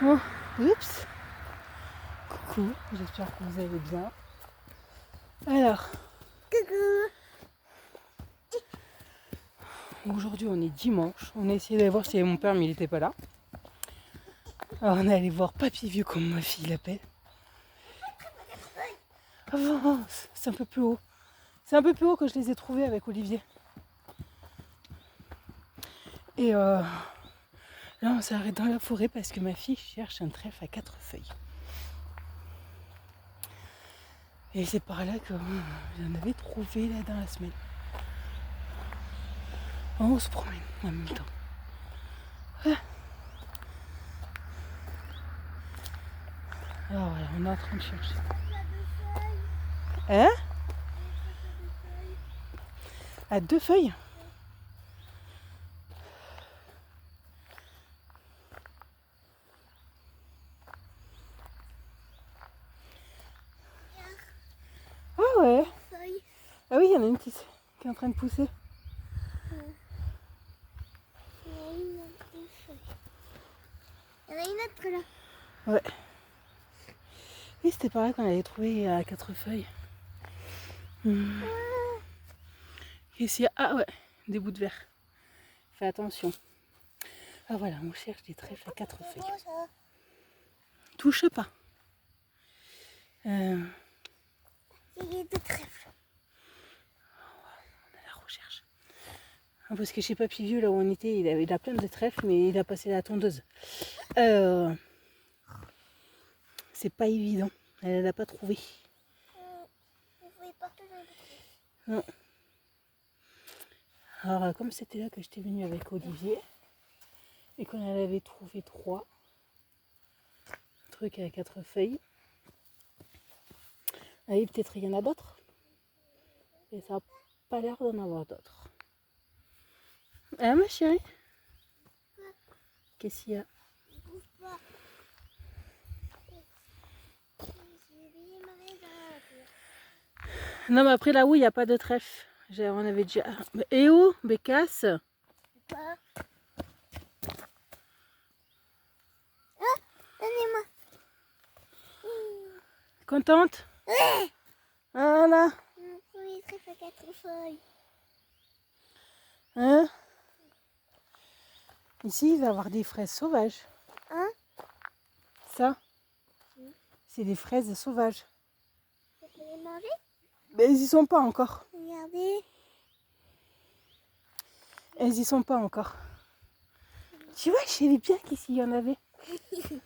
Bon, oups. Coucou, j'espère que vous allez bien. Alors, aujourd'hui on est dimanche. On a essayé d'aller voir s'il y avait mon père, mais il n'était pas là. Alors on est allé voir Papy Vieux, comme ma fille l'appelle. Avance, c'est un peu plus haut. C'est un peu plus haut que je les ai trouvés avec Olivier. Et là on s'arrête dans la forêt parce que ma fille cherche un trèfle à 4 feuilles. Et c'est par là que j'en avais trouvé là dans la semaine. On se promène en même temps. Alors voilà, on est en train de chercher. Hein? À 2 feuilles? Ah ouais. Ah oui, il y en a une qui est en train de pousser. Il y en a une autre là. Ouais. Oui, c'était par là qu'on avait trouvé à 4 feuilles. Qu'est-ce qu'il y a? Ah ouais, des bouts de verre. Fais attention. Ah voilà, on cherche des trèfles à 4 feuilles. Touche pas. Il y a deux trèfles. On a la recherche. Parce que chez Papy Vieux, là où on était, il a plein de trèfles, mais il a passé la tondeuse. C'est pas évident. Elle l'a pas trouvé. Vous voyez partout dans les trèfles. Non. Alors, comme c'était là que j'étais venue avec Olivier, et qu'on en avait trouvé 3 trucs à 4 feuilles, allez, peut-être il y en a d'autres. Et ça n'a pas l'air d'en avoir d'autres. Ah, ma chérie? Qu'est-ce qu'il y a? Il bouge pas. J'ai oublié ma raie dans la voiture. Non, mais après là où il n'y a pas de trèfle. On avait déjà. Et où, Bécasse? Pas. Ah, donnez-moi. Contente? Ouais. Voilà. Mon premier trèfle à 4 feuilles. Hein? Ici, il va y avoir des fraises sauvages. Hein? Ça, c'est des fraises sauvages. Vous pouvez les manger? Mais elles y sont pas encore. Regardez. Elles y sont pas encore. Tu vois, je savais bien qu'ici il y en avait. Il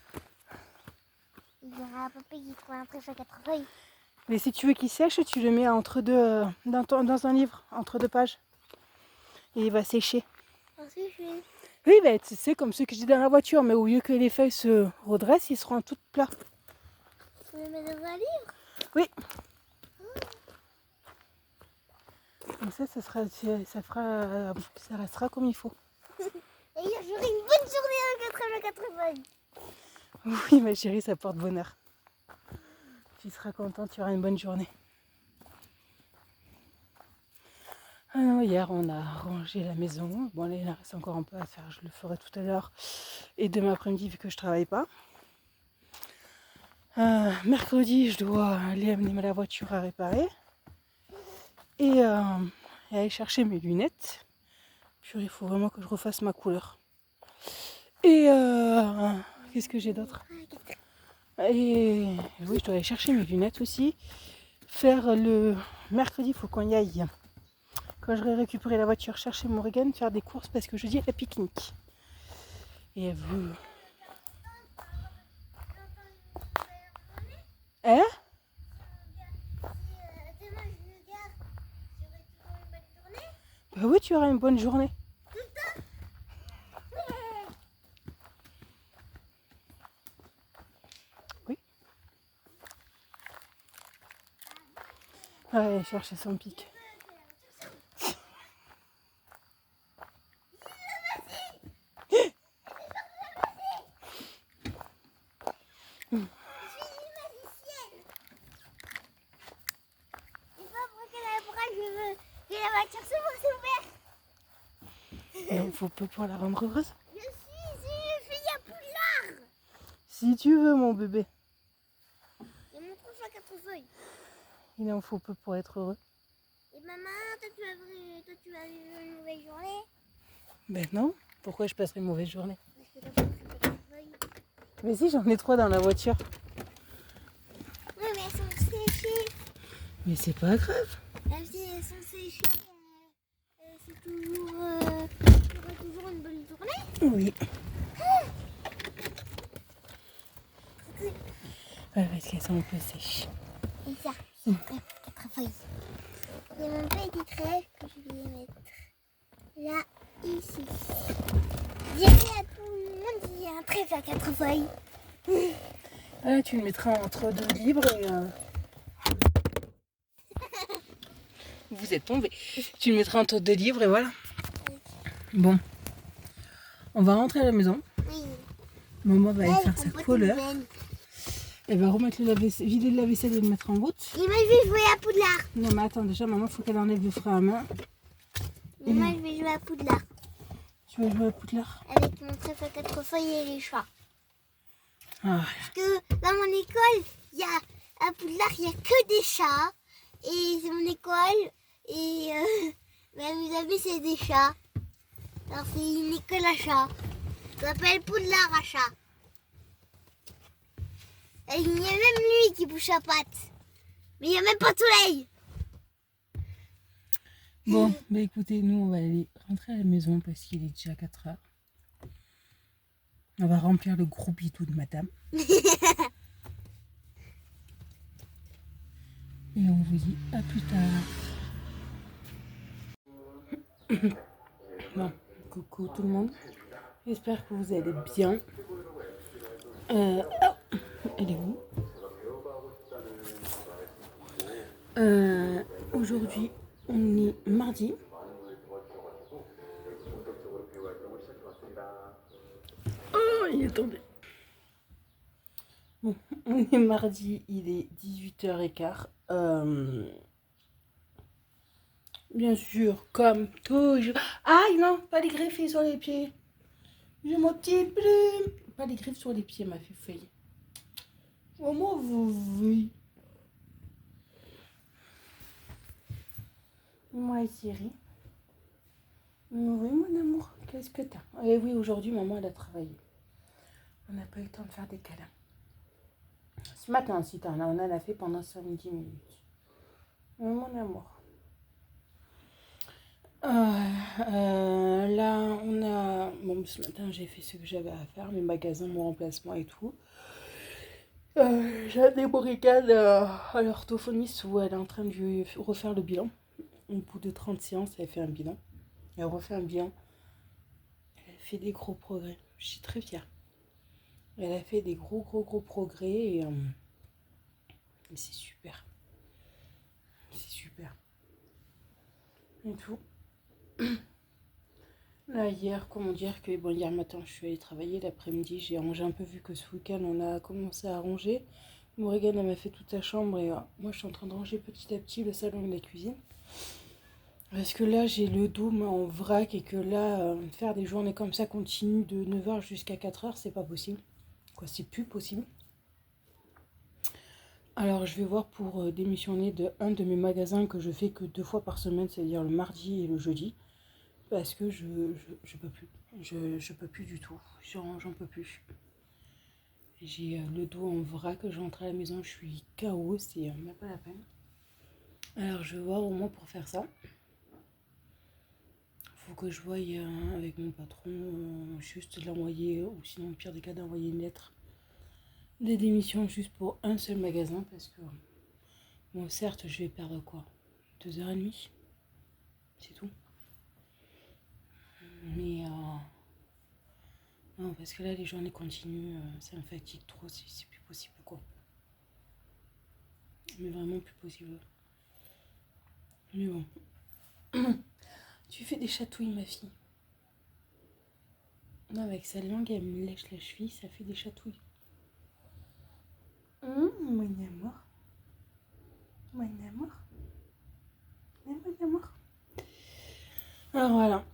y aura un papa qui trouve un trèfle à 4 feuilles. Mais si tu veux qu'il sèche, tu le mets entre deux, dans un livre, entre 2 pages. Et il va sécher. Parce que je vais. Oui, bah, c'est comme ceux que j'ai dans la voiture, mais au lieu que les feuilles se redressent, ils seront toutes plats. Je vais le mettre dans un livre. Oui. Comme ça, ça restera comme il faut. Et j'aurai une bonne journée avec un trèfle à 4 feuilles. Oui, ma chérie, ça porte bonheur. Tu seras contente, tu auras une bonne journée. Ah non, hier, on a rangé la maison. Bon, là, il en reste encore un peu à faire. Je le ferai tout à l'heure. Et demain après-midi, vu que je travaille pas. Mercredi, je dois aller amener la voiture à réparer. Et aller chercher mes lunettes. Puis il faut vraiment que je refasse ma couleur. Et qu'est-ce que j'ai d'autre? Et oui, je dois aller chercher mes lunettes aussi. Faire le mercredi, il faut qu'on y aille. Quand j'aurai récupéré la voiture, chercher Morgan, faire des courses parce que jeudi, il y a la pique-nique. Et elle veut. Hein? Demain je me gare, j'aurai toujours une bonne journée. Bah oui, tu auras une bonne journée. Oui. Ouais, chercher son pic. J'ai la voiture, c'est ouvert. Il faut peu pour la rendre heureuse. Je suis ici, je suis à Poulard. Si tu veux, mon bébé. Et mon 3 fois 4 feuilles. Il en faut peu pour être heureux. Et maman, toi tu as eu une mauvaise journée. Ben non. Pourquoi je passerai une mauvaise journée? Parce que t'as pas pris 4 feuilles. Mais si, j'en ai 3 dans la voiture. Oui, mais elles sont séchées. Mais c'est pas grave. Elles sont séchées. C'est toujours, il y aura toujours une bonne journée. Oui. Ouais, parce qu'elles sont un peu sèches. Et ça, c'est 4 feuilles. Et mon petit trèfle que je vais mettre là, ici. J'ai dit à tout le monde qu'il y a un trèfle à 4 feuilles. Ah, tu le mettras entre 2 livres et... Vous êtes tombés. Tu le mettras entre 2 livres et voilà. Bon. On va rentrer à la maison. Oui. Maman va aller faire sa compote couleur. humaine. Elle va remettre le lave-vaisselle, vider le lave-vaisselle et le mettre en route. Et moi, je vais jouer à Poudlard. Non, mais attends, déjà, maman, faut qu'elle enlève le frein à main. Et moi, je vais jouer à Poudlard. Tu vas jouer à Poudlard? Avec mon trèfle à 4 feuilles et les chats. Ah, Parce que dans mon école, à Poudlard, il n'y a que des chats. Et c'est mon école. Et mes amis, c'est des chats. Alors, c'est une école à chats. Ça s'appelle Poudlard à chat. Et il y a même lui qui bouge sa patte. Mais il n'y a même pas de soleil. bon, bah écoutez, nous, on va aller rentrer à la maison parce qu'il est déjà 4 heures. On va remplir le gros bidou de madame. Et on vous dit à plus tard. Bon, coucou tout le monde. J'espère que vous allez bien. Oh, elle est où? Aujourd'hui, on est mardi. Oh, il est tombé. Bon, on est mardi, il est 18h15. Bien sûr, comme toujours. Aïe, non, pas les griffes sur les pieds. J'ai mon petit plume. Pas les griffes sur les pieds, ma fille. Comment vous voyez? Moi, Thierry. Oui, mon amour, qu'est-ce que t'as? Eh oui, aujourd'hui, maman, elle a travaillé. On n'a pas eu le temps de faire des câlins. Ce matin, si on en a fait pendant 5-10 minutes. Oui, mon amour. Là, on a... Bon, ce matin, j'ai fait ce que j'avais à faire, mes magasins, mon remplacement et tout. J'ai des brigades à l'orthophoniste où elle est en train de lui refaire le bilan. Au bout de 30 séances, elle fait un bilan. Elle refait un bilan. Elle a fait des gros progrès. Je suis très fière. Elle a fait des gros progrès et c'est super. C'est super. Et tout. Là, hier, comment dire que bon, hier matin, je suis allée travailler. L'après-midi, j'ai rangé un peu vu que ce week-end, on a commencé à ranger. Morrigan, elle m'a fait toute sa chambre et moi, je suis en train de ranger petit à petit le salon et la cuisine. Parce que là, j'ai le dos en vrac et que là, faire des journées comme ça continue de 9h jusqu'à 4h, c'est pas possible. Quoi, c'est plus possible. Alors, je vais voir pour démissionner de un de mes magasins que je fais que 2 fois par semaine, c'est-à-dire le mardi et le jeudi. Parce que je peux plus. Je peux plus du tout. J'en peux plus. J'ai le dos en vrac, je rentre à la maison, je suis KO, c'est même pas la peine. Alors, je vais voir au moins pour faire ça. Faut que je voie avec mon patron, juste l'envoyer, ou sinon, au pire des cas, d'envoyer une lettre de démission juste pour un seul magasin. Parce que, bon, certes, je vais perdre quoi, 2h30, c'est tout. Mais, non, parce que là, les journées continuent, ça me fatigue trop, c'est plus possible, quoi. Mais vraiment plus possible. Mais bon. Tu fais des chatouilles, ma fille. Non, avec sa langue, elle me lèche la cheville, ça fait des chatouilles. Mon amour. Mon amour. Mon amour. Alors voilà.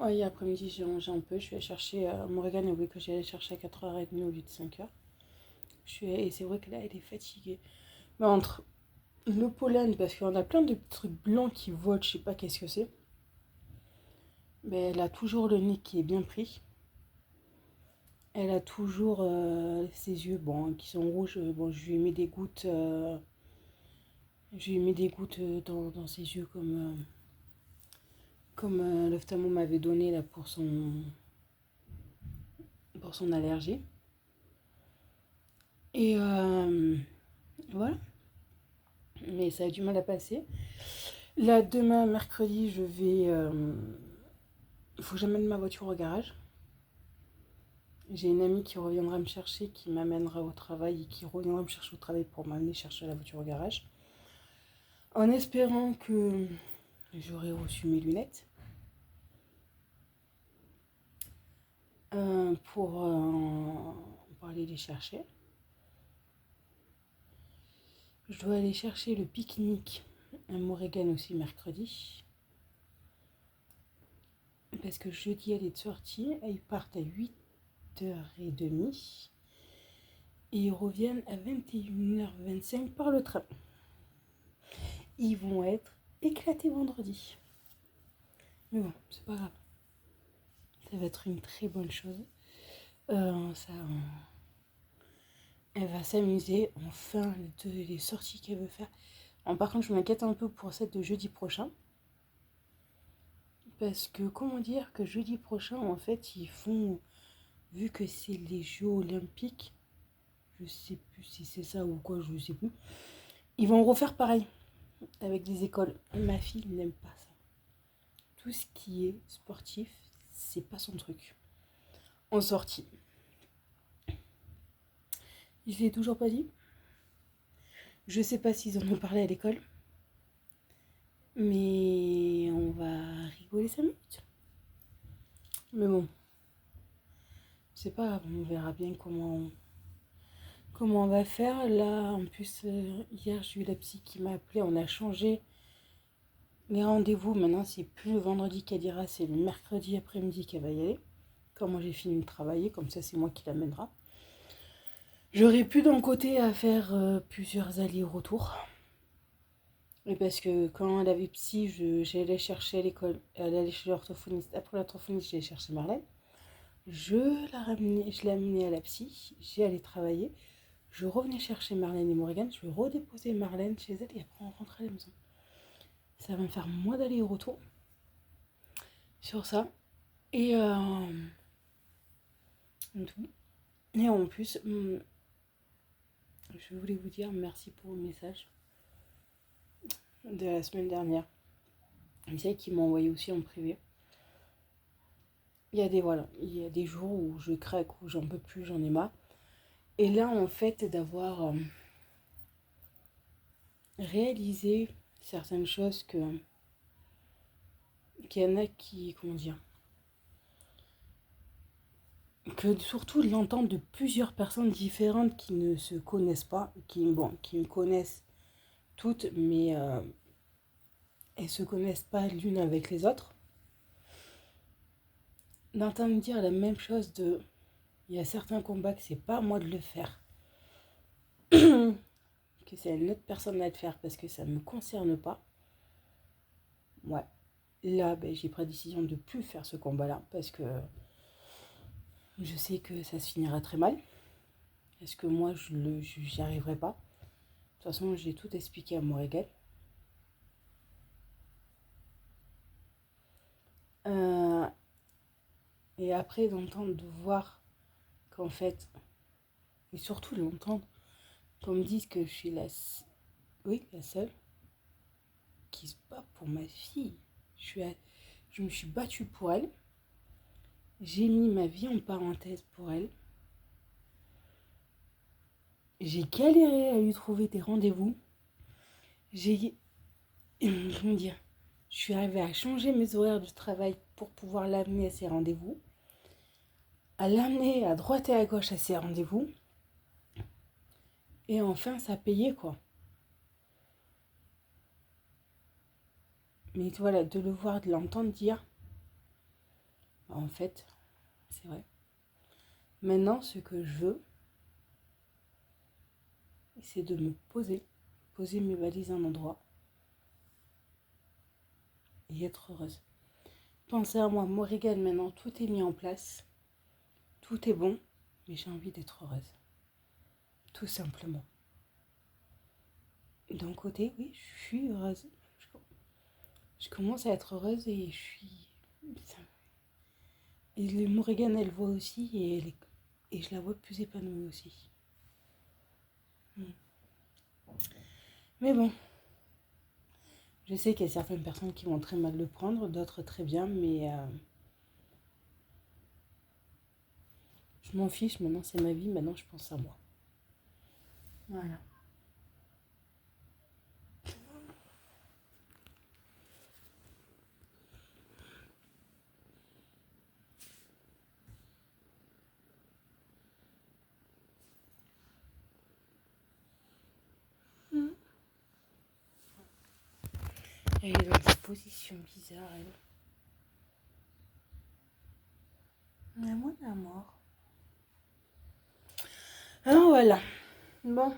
Ouais, hier après-midi, j'ai mangé un peu. Je suis allée chercher. Morgane a voulu que j'aille chercher à 4h30 au lieu de 5h. Et c'est vrai que là, elle est fatiguée. Mais entre le pollen, parce qu'on a plein de petits trucs blancs qui volent, je sais pas qu'est-ce que c'est. Mais elle a toujours le nez qui est bien pris. Elle a toujours ses yeux bon, qui sont rouges. Bon, je lui ai mis des gouttes, dans ses yeux comme l'ophtalmo m'avait donné là pour son allergie. Et voilà. Mais ça a du mal à passer. Là, demain, mercredi, je vais. Il faut que j'amène ma voiture au garage. J'ai une amie qui reviendra me chercher, qui m'amènera au travail et qui reviendra me chercher au travail pour m'amener chercher la voiture au garage. En espérant que j'aurai reçu mes lunettes. Pour aller les chercher. Je dois aller chercher le pique-nique à Morrigan aussi mercredi. Parce que jeudi, elle est de sortie. Ils partent à 8h30. Et ils reviennent à 21h25 par le train. Ils vont être éclatés vendredi. Mais bon, c'est pas grave. Ça va être une très bonne chose. Elle va s'amuser. Enfin, les sorties qu'elle veut faire. Bon, par contre, je m'inquiète un peu pour celle de jeudi prochain. Parce que, comment dire, que jeudi prochain, en fait, ils font, vu que c'est les Jeux Olympiques, je sais plus si c'est ça ou quoi, je sais plus, ils vont refaire pareil avec des écoles. Et ma fille n'aime pas ça. Tout ce qui est sportif, c'est pas son truc. En sortie. Je l'ai toujours pas dit. Je sais pas s'ils en ont parlé à l'école. Mais on va rigoler 5 minutes. Mais bon. C'est pas grave, on verra bien comment on va faire. Là, en plus, hier, j'ai eu la psy qui m'a appelé. On a changé les rendez-vous. Maintenant, c'est plus le vendredi qu'elle dira, c'est le mercredi après-midi qu'elle va y aller. Comme moi, j'ai fini de travailler, comme ça, c'est moi qui l'amènera. J'aurai plus d'un côté à faire plusieurs allers-retours. Et parce que quand elle avait psy, j'allais chercher à l'école. Elle allait chez l'orthophoniste. Après l'orthophoniste, j'allais chercher Marlène. Je l'ai amenée à la psy. J'y allais travailler. Je revenais chercher Marlène et Morgane. Je vais redéposer Marlène chez elle et après on rentre à la maison. Ça va me faire moins d'aller-retour sur ça. Et et en plus, je voulais vous dire merci pour le message de la semaine dernière. Vous savez qui m'a envoyé aussi en privé. Il y a des jours où je craque, où j'en peux plus, j'en ai marre. Et là, en fait, d'avoir réalisé certaines choses qu'il y en a qui, comment dire, que surtout l'entendre de plusieurs personnes différentes qui ne se connaissent pas, qui me connaissent toutes, mais elles se connaissent pas l'une avec les autres. D'entendre dire la même chose il y a certains combats que c'est pas à moi de le faire, que c'est à une autre personne à le faire parce que ça ne me concerne pas. Ouais. Là, j'ai pris la décision de plus faire ce combat-là parce que je sais que ça se finira très mal. Est-ce que moi, j'y arriverai pas? De toute façon, j'ai tout expliqué à Morrigan. Et après, d'entendre, de voir qu'en fait, et surtout d'entendre qu'on me dise que je suis la seule qui se bat pour ma fille. Je me suis battue pour elle. J'ai mis ma vie en parenthèse pour elle. J'ai galéré à lui trouver des rendez-vous. Comment dire, je suis arrivée à changer mes horaires de travail pour pouvoir l'amener à ses rendez-vous, à l'amener à droite et à gauche à ses rendez-vous. Et enfin, ça payait quoi. Mais voilà, de le voir, de l'entendre dire En fait, c'est vrai. Maintenant, ce que je veux, c'est de me poser mes valises à un endroit et être heureuse. Pensez à moi, Morrigan, maintenant, tout est mis en place, tout est bon, mais j'ai envie d'être heureuse. Tout simplement. D'un côté, oui, je suis heureuse. Je commence à être heureuse et je suis... Et le Morrigan, elle voit aussi et je la vois plus épanouie aussi. Mais bon, je sais qu'il y a certaines personnes qui vont très mal le prendre, d'autres très bien, mais je m'en fiche, maintenant c'est ma vie, maintenant je pense à moi. Voilà. Elle est dans une position bizarre, elle. Mais moi, la mort. Alors voilà. Bon.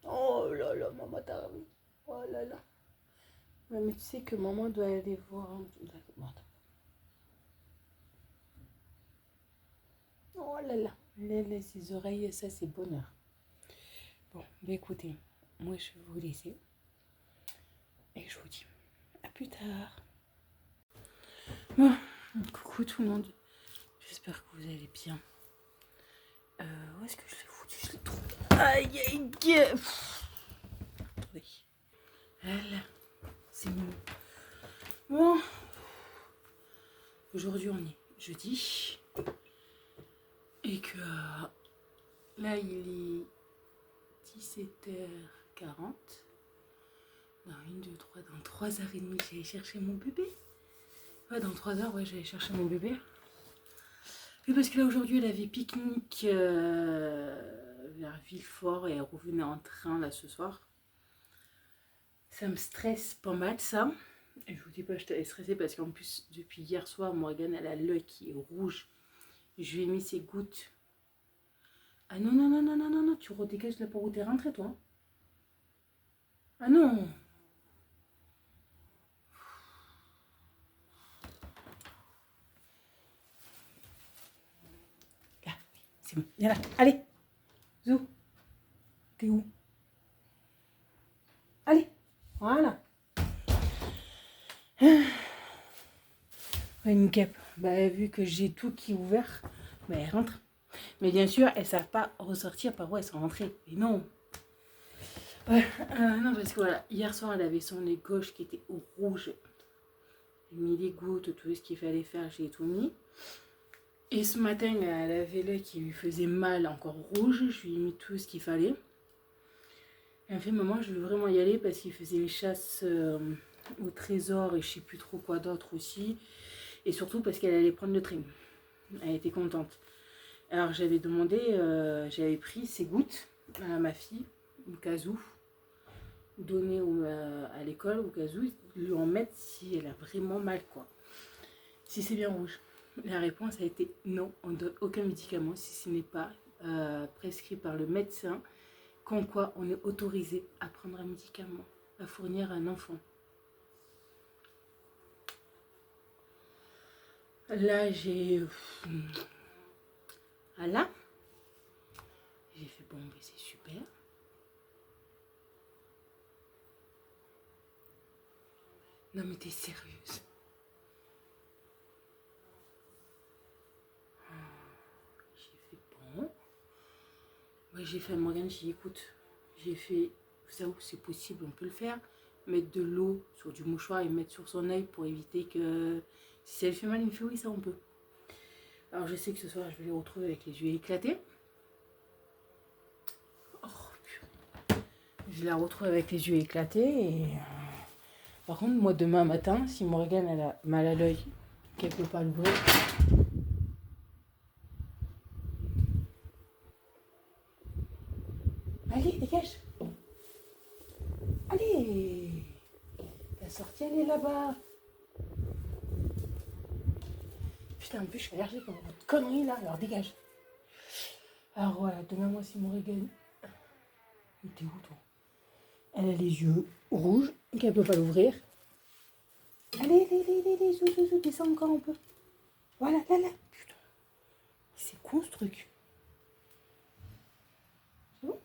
Oh là là, maman t'a remis. Oh là là. Ouais, mais tu sais que maman doit aller voir. Oh là là. Les oreilles, ça c'est bonheur. Bon, bah écoutez, moi je vais vous laisser. Et je vous dis à plus tard. Bon, coucou tout le monde. J'espère que vous allez bien. Où est-ce que je l'ai foutu? Je l'ai trouvé. Aïe aïe aïe. Attendez. Voilà. C'est mignon. Bon. Aujourd'hui on est jeudi. Et que là il est 17h40. Dans 1, 2, 3, dans 3h30 j'allais chercher mon bébé. Ouais, dans 3 heures, ouais, j'allais chercher mon bébé. Oui, parce que là aujourd'hui elle avait pique-nique vers Villefort et elle revenait en train là ce soir. Ça me stresse pas mal ça. Et je vous dis pas, je t'avais stressée parce qu'en plus depuis hier soir, Morgane elle a l'œil qui est rouge. Je lui ai mis ses gouttes. Ah non, non, non, non, non, non, non, tu redégages là pour où t'es rentrée toi. Ah non. Là, c'est bon, viens là, allez. Zou, t'es où? Allez, voilà. Une cape. Bah, vu que j'ai tout qui est ouvert, bah, elle rentre. Mais bien sûr, elles ne savent pas ressortir par où elles sont rentrées. Mais non. Ouais, non, parce que voilà, hier soir, elle avait son nez gauche qui était au rouge. J'ai mis les gouttes, tout ce qu'il fallait faire, j'ai tout mis. Et ce matin, elle avait l'œil qui lui faisait mal, encore rouge. Je lui ai mis tout ce qu'il fallait. Elle m'a fait, maman, je veux vraiment y aller parce qu'il faisait une chasse au trésor et je sais plus trop quoi d'autre aussi. Et surtout parce qu'elle allait prendre le train. Elle était contente. Alors j'avais demandé, j'avais pris ses gouttes à ma fille, au cas où, donner à l'école, au cas où, lui en mettre si elle a vraiment mal, quoi. Si c'est bien rouge. La réponse a été non, on ne donne aucun médicament si ce n'est pas prescrit par le médecin, comme quoi on est autorisé à prendre un médicament, à fournir à un enfant. Là, j'ai... Voilà. J'ai fait bon, mais c'est super. Non, mais t'es sérieuse? J'ai fait bon. Ouais, j'ai fait à Morgane, j'ai dit écoute, j'ai fait ça où c'est possible, on peut le faire. Mettre de l'eau sur du mouchoir et mettre sur son œil pour éviter que si ça lui fait mal, il me fait oui, ça on peut. Alors je sais que ce soir, je vais les retrouver avec les yeux éclatés. Oh, purée. Je la retrouve avec les yeux éclatés et... Par contre, moi, demain matin, si Morgane elle a mal à l'œil, qu'elle ne peut pas l'ouvrir... Allez, dégage. Allez. La sortie, elle est là-bas. Putain, en plus, je suis allergique à votre connerie là, alors dégage. Alors voilà, demain, moi, c'est Morrigan. T'es où toi? Elle a les yeux rouges, qu'elle peut pas l'ouvrir. Allez, zou, descends encore un peu. Voilà, là. Putain, c'est con ce truc. C'est bon?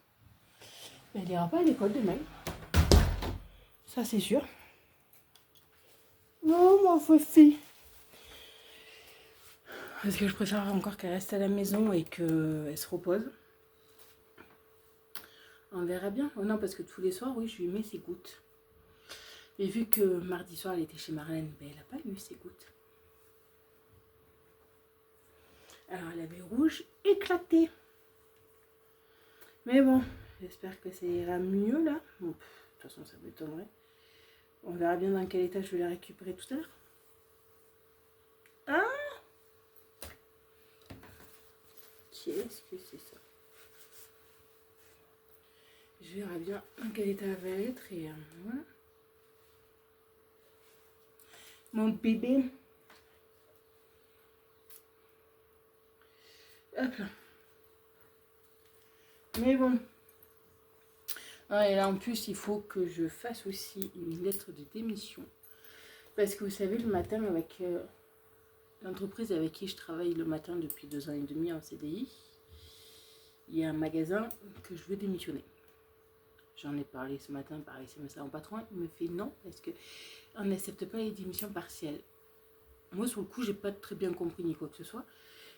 Mais elle ira pas à l'école demain. Ça, c'est sûr. Non, ma fille. Parce que je préfère encore qu'elle reste à la maison et qu'elle se repose. On verra bien. Oh non, parce que tous les soirs, oui, je lui mets ses gouttes. Et vu que mardi soir, elle était chez Marlène, ben, elle n'a pas eu ses gouttes. Alors, elle avait rouge éclaté. Mais bon, j'espère que ça ira mieux là. Bon, de toute façon, ça m'étonnerait. On verra bien dans quel état je vais la récupérer tout à l'heure. Ah! Qu'est-ce que c'est ça? Je verrai bien dans quel état elle va être et voilà. Mon bébé. Hop là. Mais bon. Ah, et là en plus il faut que je fasse aussi une lettre de démission. Parce que vous savez, le matin avec l'entreprise avec qui je travaille le matin depuis 2 ans et demi en CDI, il y a un magasin que je veux démissionner. J'en ai parlé ce matin par SMS à mon patron, il me fait non parce qu'on n'accepte pas les démissions partielles. Moi sur le coup j'ai pas très bien compris ni quoi que ce soit.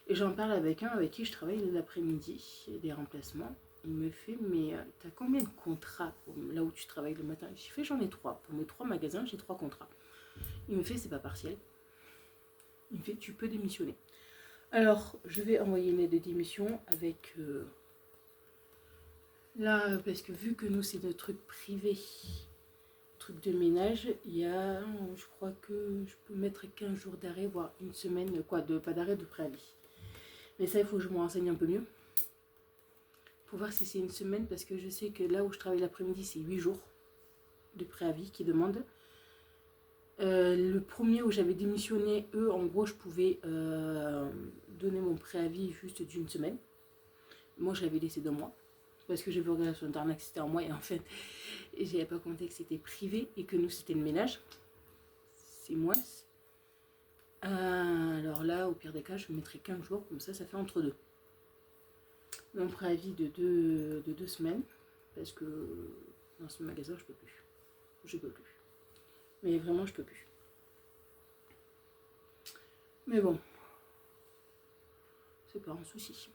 Et j'en parle avec un avec qui je travaille l'après-midi, des remplacements. Il me fait, mais t'as combien de contrats là où tu travailles le matin? J'ai fait, j'en ai 3. Pour mes 3 magasins, j'ai 3 contrats. Il me fait, c'est pas partiel. Il me fait, tu peux démissionner. Alors, je vais envoyer une lettre de démission avec... là, parce que vu que nous, c'est notre truc privé, truc de ménage, il y a, je crois que je peux mettre 15 jours d'arrêt, voire une semaine, quoi, pas d'arrêt, de préavis. Mais ça, il faut que je me renseigne un peu mieux. Pour voir si c'est une semaine, parce que je sais que là où je travaille l'après-midi, c'est 8 jours de préavis qui demandent. Le premier où j'avais démissionné, eux, en gros, je pouvais donner mon préavis juste d'une semaine. Moi, je l'avais laissé 2 mois. Parce que j'avais regardé sur internet que c'était en mois. Et en fait, j'avais pas compté que c'était privé et que nous, c'était le ménage. C'est moins. Alors là, au pire des cas, je mettrai 15 jours. Comme ça, ça fait entre deux. Mon préavis de 2 semaines. Parce que dans ce magasin, je peux plus. Je peux plus. Mais vraiment, je peux plus. Mais bon, c'est pas un souci.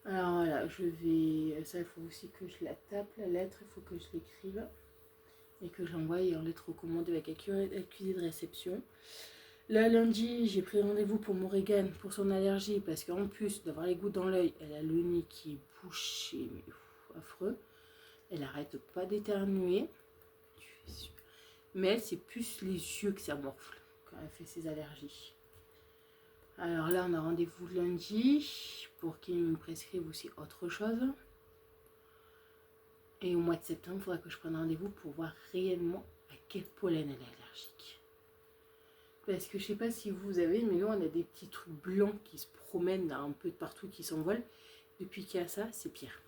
Alors voilà, je vais... Ça, il faut aussi que je la tape, la lettre. Il faut que je l'écrive. Et que j'envoie en lettre recommandée avec accusé de réception. Là, lundi, j'ai pris rendez-vous pour Morrigan pour son allergie. Parce qu'en plus d'avoir les gouttes dans l'œil, elle a le nez qui est bouché, mais affreux. Elle arrête pas d'éternuer. Mais elle, c'est plus les yeux que ça morfle quand elle fait ses allergies. Alors là, on a rendez-vous lundi pour qu'il me prescrive aussi autre chose. Et au mois de septembre, il faudra que je prenne rendez-vous pour voir réellement à quel pollen elle est allergique. Parce que je sais pas si vous avez, mais nous, on a des petits trucs blancs qui se promènent un peu de partout, qui s'envolent. Depuis qu'il y a ça, c'est pire.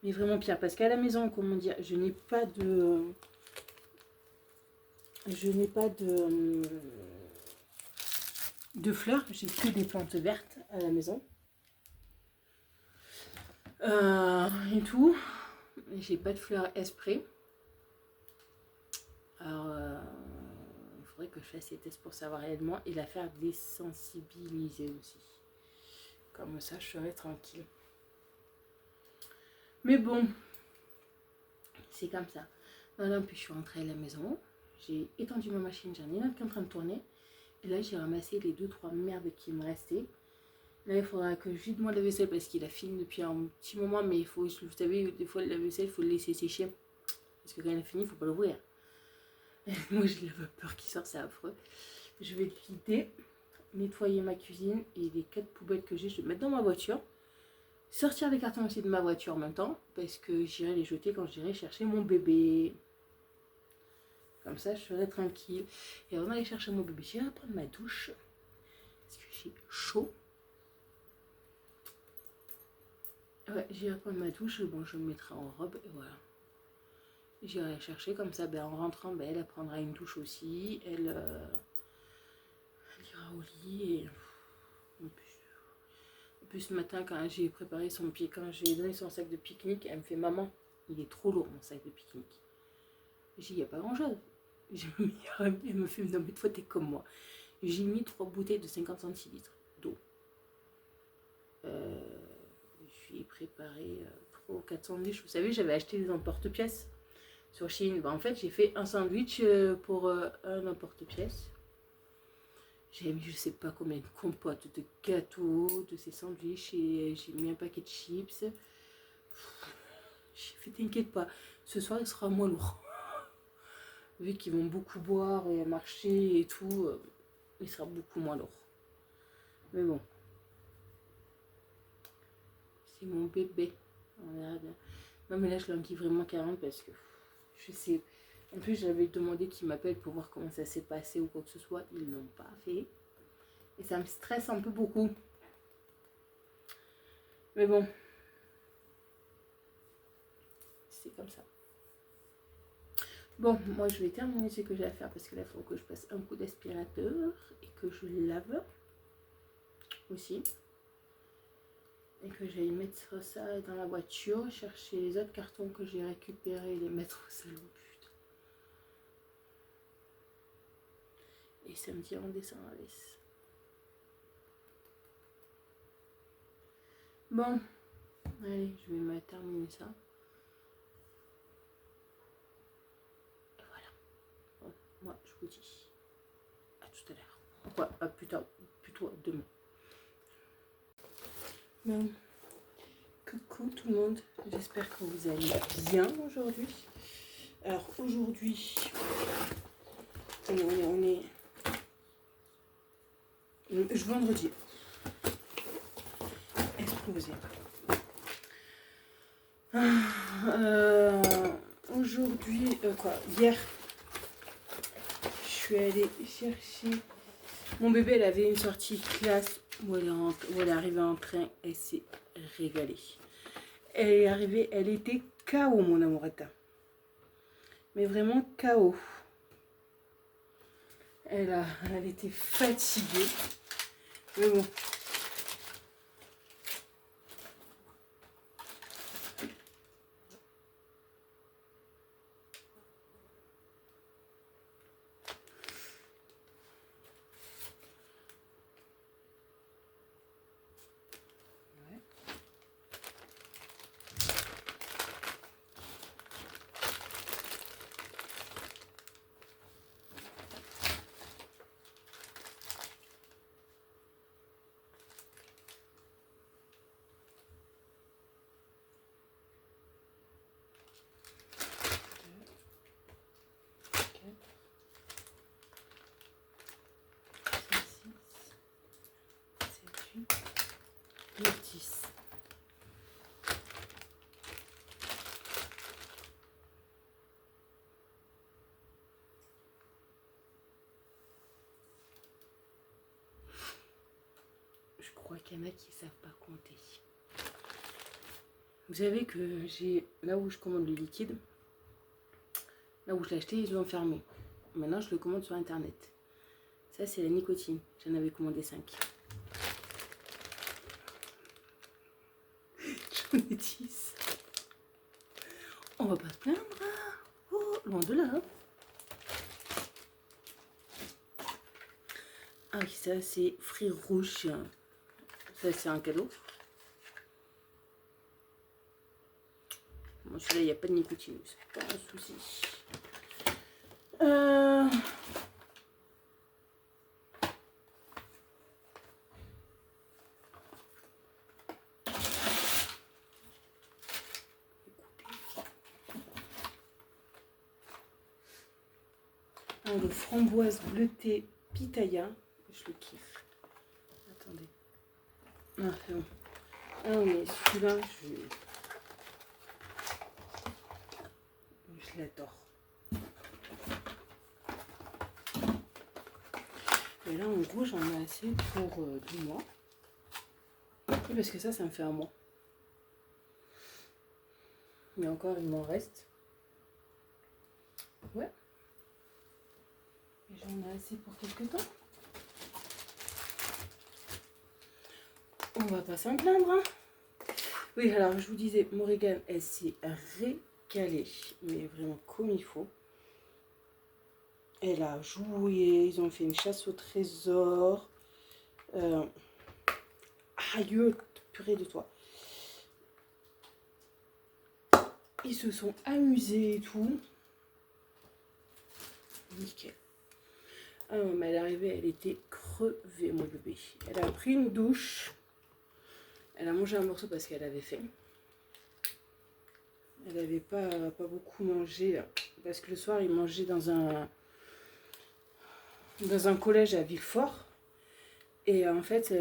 Mais vraiment pire. Parce qu'à la maison, comment dire, je n'ai pas de... de fleurs, j'ai que des plantes vertes à la maison. Et tout. J'ai pas de fleurs esprit. Alors, il faudrait que je fasse ces tests pour savoir réellement et la faire désensibiliser aussi. Comme ça, je serai tranquille. Mais bon, c'est comme ça. Voilà, puis je suis rentrée à la maison. J'ai étendu ma machine, j'en ai une qui est en train de tourner. Et là, j'ai ramassé les 2-3 merdes qui me restaient. Là, il faudra que je vide moi la vaisselle parce qu'il a fini depuis un petit moment. Mais il faut, vous savez, des fois, la vaisselle, il faut le laisser sécher. Parce que quand elle a fini, il ne faut pas l'ouvrir. Moi, j'ai la vapeur qui sort, c'est affreux. Je vais vider, nettoyer ma cuisine et les 4 poubelles que j'ai, je vais mettre dans ma voiture. Sortir les cartons aussi de ma voiture en même temps. Parce que j'irai les jeter quand j'irai chercher mon bébé. Comme ça, je serai tranquille. Et avant d'aller chercher mon bébé, j'irai prendre ma douche. Parce que j'ai chaud. Ouais, j'irai prendre ma douche. Bon, je me mettrai en robe et voilà. J'irai la chercher comme ça. Ben, en rentrant, ben, elle prendra une douche aussi. Elle ira au lit. Et en plus, ce matin, quand j'ai préparé son pied, quand j'ai donné son sac de pique-nique, elle me fait maman, il est trop lourd mon sac de pique-nique. J'ai dit, il n'y a pas grand-chose. Elle me fait, non mais toi t'es comme moi. J'ai mis 3 bouteilles de 50 centilitres d'eau. Je lui ai préparé 3 ou 4 sandwichs. Vous savez, j'avais acheté des emporte-pièces sur Shein. Ben, en fait, j'ai fait un sandwich pour un emporte-pièces. J'ai mis je sais pas combien de compotes, de gâteaux, de ces sandwichs. Et j'ai mis un paquet de chips. J'ai fait, t'inquiète pas, ce soir il sera moins lourd. Vu qu'ils vont beaucoup boire et marcher et tout, il sera beaucoup moins lourd. Mais bon, c'est mon bébé. On verra bien. Non mais là je l'enquille vraiment 40 parce que je sais. En plus j'avais demandé qu'ils m'appellent pour voir comment ça s'est passé ou quoi que ce soit. Ils l'ont pas fait. Et ça me stresse un peu beaucoup. Mais bon. C'est comme ça. Bon, moi je vais terminer ce que j'ai à faire parce que là il faut que je passe un coup d'aspirateur et que je lave aussi. Et que j'aille mettre ça dans la voiture, chercher les autres cartons que j'ai récupérés et les mettre au salon. Putain. Et samedi on descend à laisse. Bon, allez, je vais me terminer ça. Moi, je vous dis à tout à l'heure. Pourquoi à plus tard, plutôt demain. Bon. Coucou tout le monde, j'espère que vous allez bien aujourd'hui. Alors aujourd'hui, on est vendredi. Explosé. Aujourd'hui, hier, je suis allée chercher mon bébé. Elle avait une sortie de classe où elle est arrivée en train. Elle s'est régalée. Elle est arrivée, elle était KO mon amourette. Mais vraiment KO. Elle était fatiguée. Mais bon. Je crois qu'il y en a qui ne savent pas compter. Vous savez que j'ai là où je commande le liquide, là où je l'ai acheté, ils l'ont fermé. Maintenant, je le commande sur internet. Ça, c'est la nicotine. J'en avais commandé 5. J'en ai 10. On va pas se plaindre. Oh, loin de là. Ah oui, ça, c'est fruits rouges. Ça, c'est un cadeau. Bon, celui-là, il n'y a pas de nicotine. C'est pas un souci. Le framboise bleutée pitaya, je le kiffe. Attendez. Ah, c'est bon. Ah, mais celui-là, je l'adore. Et là, en gros, j'en ai assez pour 2 mois. Et parce que ça me fait un mois. Mais encore, il m'en reste. Ouais. Et j'en ai assez pour quelques temps. On va pas s'en plaindre, hein. Oui, alors je vous disais, Morrigan, elle s'est régalée. Mais vraiment comme il faut. Elle a joué, ils ont fait une chasse au trésor. Aïe, purée de toi. Ils se sont amusés et tout. Nickel. Ah non, mais elle est arrivée, elle était crevée, mon bébé. Elle a pris une douche. Elle a mangé un morceau parce qu'elle avait faim. Elle n'avait pas beaucoup mangé. Parce que le soir, il mangeait dans un collège à Villefort. Et en fait,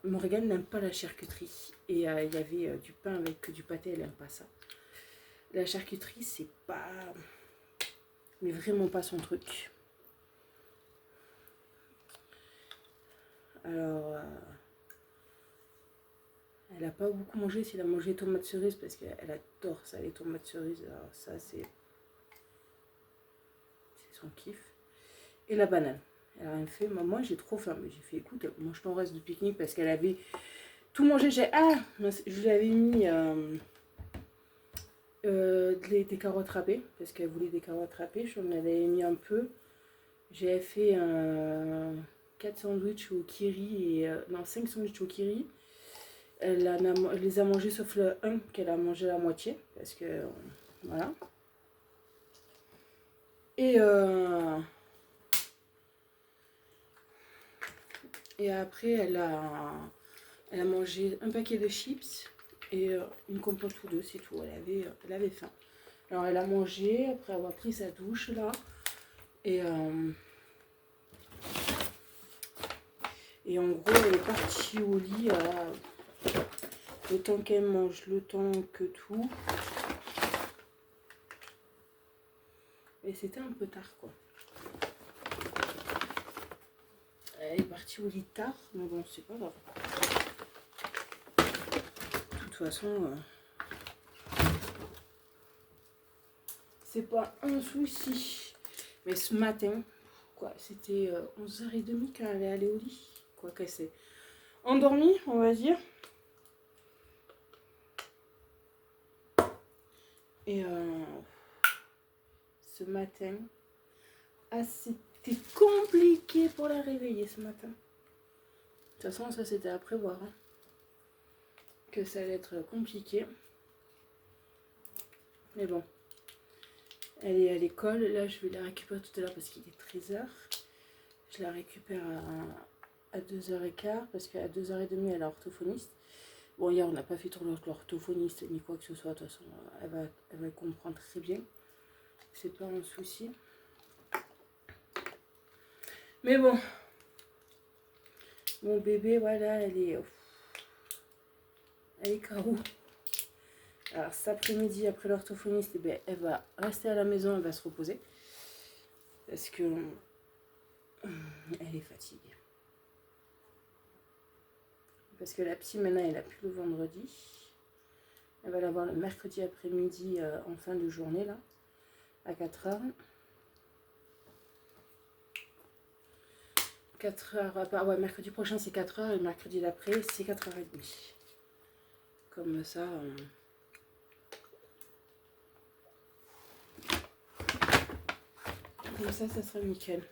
Morgane n'aime pas la charcuterie. Et il y avait du pain avec du pâté, elle n'aime pas ça. La charcuterie, c'est pas... Mais vraiment pas son truc. Alors... elle n'a pas beaucoup mangé. S'il a mangé tomates cerises, parce qu'elle adore ça, les tomates cerises. Alors ça, c'est son kiff. Et la banane. Elle a rien fait. Moi, j'ai trop faim. Mais j'ai fait, écoute, mange ton reste de pique-nique parce qu'elle avait tout mangé. Je lui avais mis des carottes râpées parce qu'elle voulait des carottes râpées. Je m'en avais mis un peu. J'ai fait 4 sandwichs au kiri et non 5 sandwichs au kiri. Elle les a mangés sauf le 1 qu'elle a mangé la moitié parce que voilà. Et après elle a mangé un paquet de chips et une compote ou deux, c'est tout. Elle avait faim. Alors elle a mangé après avoir pris sa douche là et en gros elle est partie au lit le temps qu'elle mange, le temps que tout. Et c'était un peu tard quoi. Elle est partie au lit tard, mais bon c'est pas grave. De toute façon, c'est pas un souci. Mais ce matin, quoi, c'était 11h30 quand elle est allée au lit. Quoi qu'elle s'est endormie, on va dire. Et ce matin, c'était compliqué pour la réveiller ce matin. De toute façon, ça c'était à prévoir. Hein, que ça allait être compliqué. Mais bon. Elle est à l'école. Là, je vais la récupérer tout à l'heure parce qu'il est 13h. Je la récupère à 2h15 parce qu'à 2h30, elle est orthophoniste. Bon, hier, on n'a pas fait tourner l'orthophoniste ni quoi que ce soit. De toute façon, elle va comprendre très bien. C'est pas un souci. Mais bon. Mon bébé, voilà, elle est KO. Alors, cet après-midi, après l'orthophoniste, eh bien, elle va rester à la maison, elle va se reposer. Parce que elle est fatiguée. Parce que la psy, maintenant, elle n'a plus le vendredi. Elle va l'avoir le mercredi après-midi en fin de journée, là, à 4h. 4h, ouais, mercredi prochain, c'est 4h, et mercredi d'après, c'est 4h30. Comme ça... Comme ça sera nickel.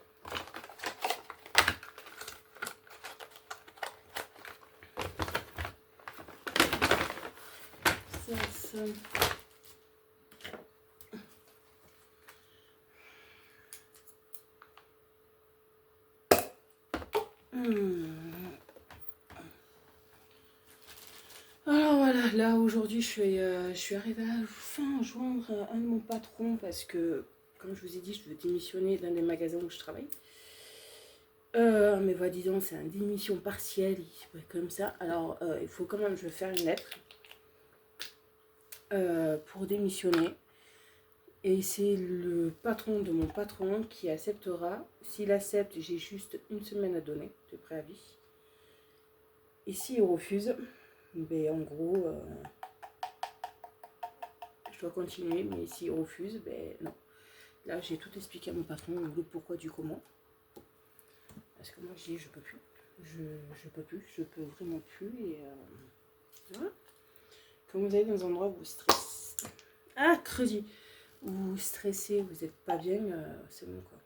Ça. Alors voilà, là aujourd'hui je suis arrivée à enfin joindre un de mon patron parce que, comme je vous ai dit, je veux démissionner d'un des magasins où je travaille. Mais voilà, disons, c'est une démission partielle, comme ça. Alors, il faut quand même, je vais faire une lettre pour démissionner. Et c'est le patron de mon patron qui acceptera. S'il accepte, j'ai juste une semaine à donner de préavis. Et s'il refuse, ben en gros, je dois continuer. Mais s'il refuse, ben non. Là, j'ai tout expliqué à mon patron, le pourquoi du comment. Parce que moi, je dis, je peux plus. Je peux plus, je peux vraiment plus. Et voilà. Quand vous allez dans un endroit où vous stressez. Ah, creusy. Où vous stressez, vous n'êtes pas bien, c'est bon quoi.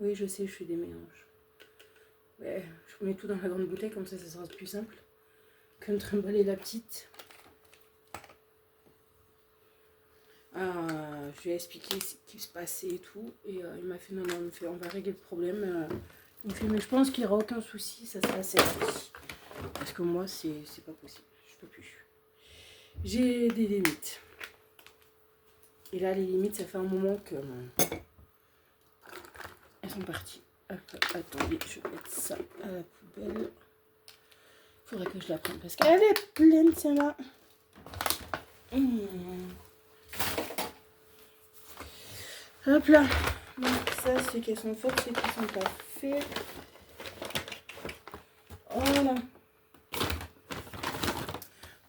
Oui, je sais, je fais des mélanges. Ouais, je mets tout dans la grande bouteille, comme ça sera plus simple que de trimballer la petite. Je lui ai expliqué ce qui se passait et tout. Et il m'a fait, non, non, on va régler le problème. Il me fait, mais je pense qu'il n'y aura aucun souci, ça sera assez aussi. Parce que moi, c'est pas possible. Je peux plus. J'ai des limites. Et là, les limites, ça fait un moment que elles sont parties. Attendez, je vais mettre ça à la poubelle. Faudrait que je la prenne parce qu'elle est pleine, celle-là. Hop là. Donc ça, c'est qu'elles sont faites, c'est qu'elles sont pas faites. Voilà.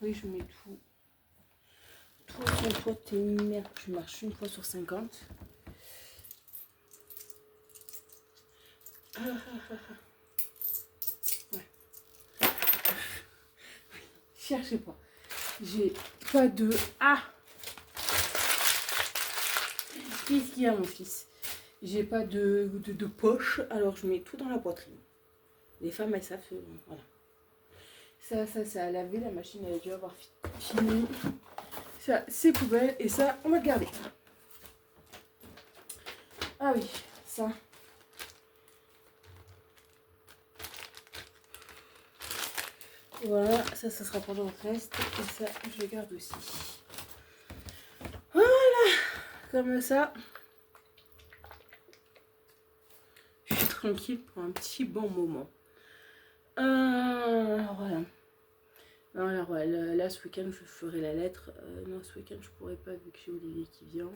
Oui, je mets tout. Tout sur toi, t'es merde. Je marche une fois sur 50. Ouais. Cherchez pas. J'ai pas de... Ah! Qu'est-ce qu'il y a, mon fils? J'ai pas de poche, alors je mets tout dans la poitrine. Les femmes, elles savent, voilà. Ça a lavé, la machine, elle a dû avoir fini. Ça, c'est poubelle, et ça, on va le garder. Ah oui, ça. Voilà, ça sera pour le reste, et ça, je le garde aussi. Voilà, comme ça. Je suis tranquille pour un petit bon moment. Voilà. Alors ouais, là ce week-end je ferai la lettre. Non, ce week-end je pourrais pas vu que j'ai Olivier qui vient.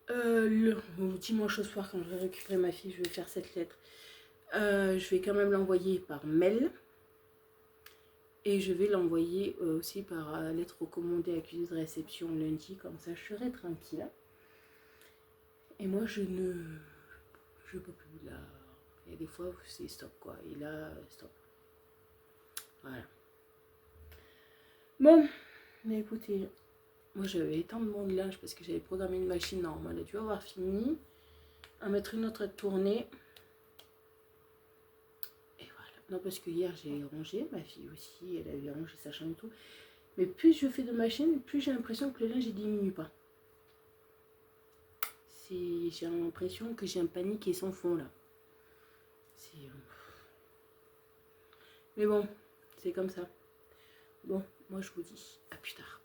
Le dimanche au soir quand je vais récupérer ma fille, je vais faire cette lettre. Je vais quand même l'envoyer par mail. Et je vais l'envoyer aussi par lettre recommandée accusée de réception lundi. Comme ça je serai tranquille. Et moi je peux plus là. Il y a des fois où c'est stop quoi. Et là, stop. Voilà. Bon, mais écoutez, moi j'avais étendu mon linge parce que j'avais programmé une machine normale. Elle a dû avoir fini. À mettre une autre à tourner. Et voilà. Non, parce que hier j'ai rangé. Ma fille aussi, elle avait rangé sa chambre et tout. Mais plus je fais de machine, plus j'ai l'impression que le linge ne diminue pas. J'ai l'impression que j'ai un panier sans fond là. Mais bon, c'est comme ça. Bon, moi je vous dis à plus tard.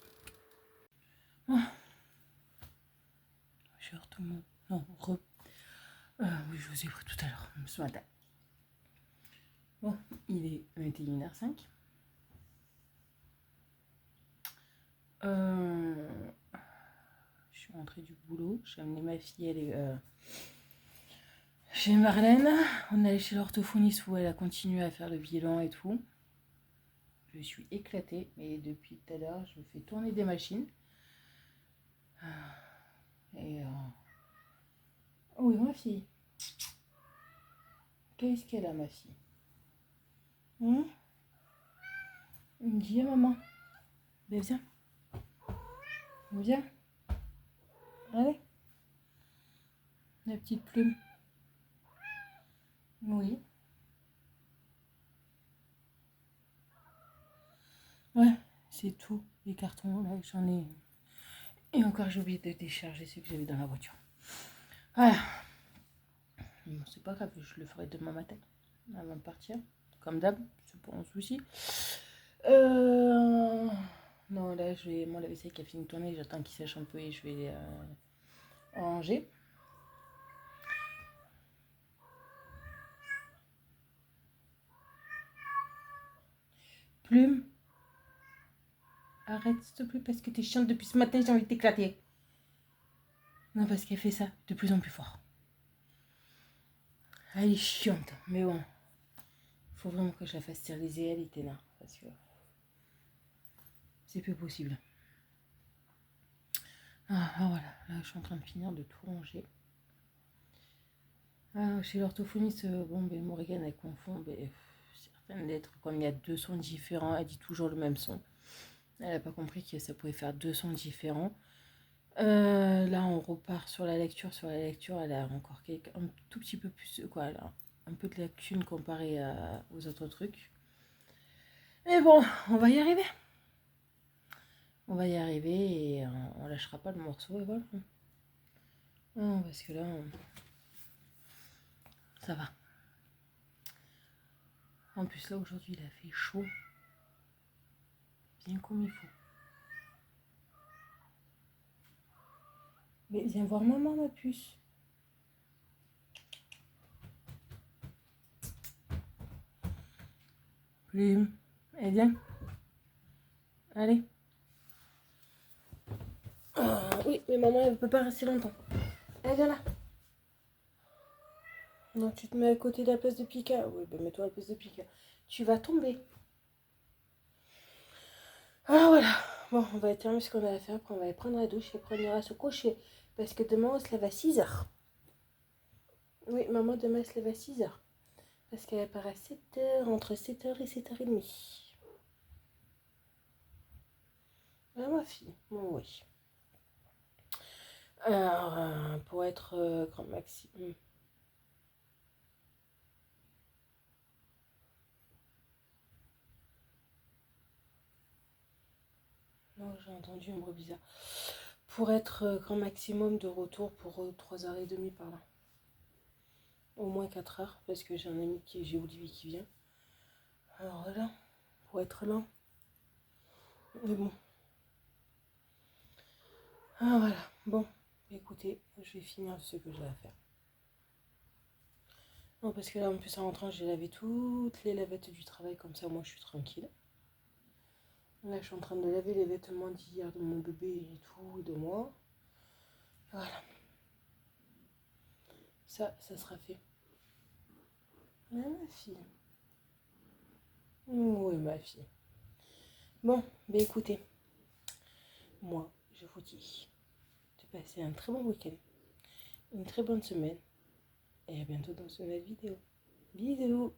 Je retourne. Non, oui, je vous ai pris tout à l'heure, ce matin. Bon, il est 21h05. Je suis rentrée du boulot. J'ai amené ma fille, elle est chez Marlène. On est allé chez l'orthophoniste où elle a continué à faire le bilan et tout. Je suis éclatée, mais depuis tout à l'heure, je fais tourner des machines. Et oui, ma fille. Qu'est-ce qu'elle a, ma fille? Elle me dit, maman. Ben viens. Viens. Allez. La petite plume. Oui. Ouais, c'est tout. Les cartons, là, j'en ai. Et encore, j'ai oublié de décharger ceux que j'avais dans la voiture. Voilà. Bon, c'est pas grave, je le ferai demain matin, avant de partir. Comme d'hab, c'est pas un souci. Non, là, je vais. Mon lave-vaisselle qui a fini de tourner, j'attends qu'il sèche un peu et je vais les ranger. Plume. arrête s'il te plaît parce que t'es chiante depuis ce matin, j'ai envie de t'éclater. Non, parce qu'elle fait ça de plus en plus fort. Elle est chiante, mais bon. Faut vraiment que je la fasse stériliser, elle est ténard, parce que c'est plus possible. Ah voilà, là je suis en train de finir de tout ranger. Ah, chez l'orthophoniste, bon, ben Morgane elle confond certaines lettres, comme il y a 2 sons différents, elle dit toujours le même son. Elle n'a pas compris que ça pouvait faire 2 sons différents. Là on repart sur la lecture. Sur la lecture, elle a encore un tout petit peu plus, quoi, elle a un peu de lacune comparé aux autres trucs. Mais bon, on va y arriver. On va y arriver et on lâchera pas le morceau et voilà. Non, parce que là, ça va. En plus là aujourd'hui il a fait chaud. Bien comme il faut. Mais viens voir maman ma puce. Plume. Eh bien. Allez. Oui, mais maman elle peut pas rester longtemps. Allez, viens là. Non, tu te mets à côté de la place de Pika. Oui, ben mets-toi à la place de Pika. Tu vas tomber. Ah voilà. Bon, on va terminer ce qu'on a à faire. Après, on va aller prendre la douche et après, on ira se coucher. Parce que demain, on se lève à 6h. Oui, maman, demain, elle se lève à 6h. Parce qu'elle part à 7h, entre 7h et 7h30. Ah, ma fille. Bon, oui. Alors, pour être grand maximum. Non, j'ai entendu un bruit bizarre. Pour être grand maximum de retour pour 3h30 par là. Au moins 4h, parce que j'ai un ami j'ai Olivier qui vient. Alors voilà, pour être là. Mais bon. Ah voilà, bon. Écoutez, je vais finir ce que j'ai à faire. Non, parce que là, en plus, en rentrant, j'ai lavé toutes les lavettes du travail, comme ça, moi, je suis tranquille. Là, je suis en train de laver les vêtements d'hier de mon bébé et tout, de moi. Voilà. Ça sera fait. Ah, ma fille. Oui, ma fille. Bon, ben écoutez, moi, je vous dis de passer un très bon week-end, une très bonne semaine, et à bientôt dans une nouvelle vidéo. Bisous!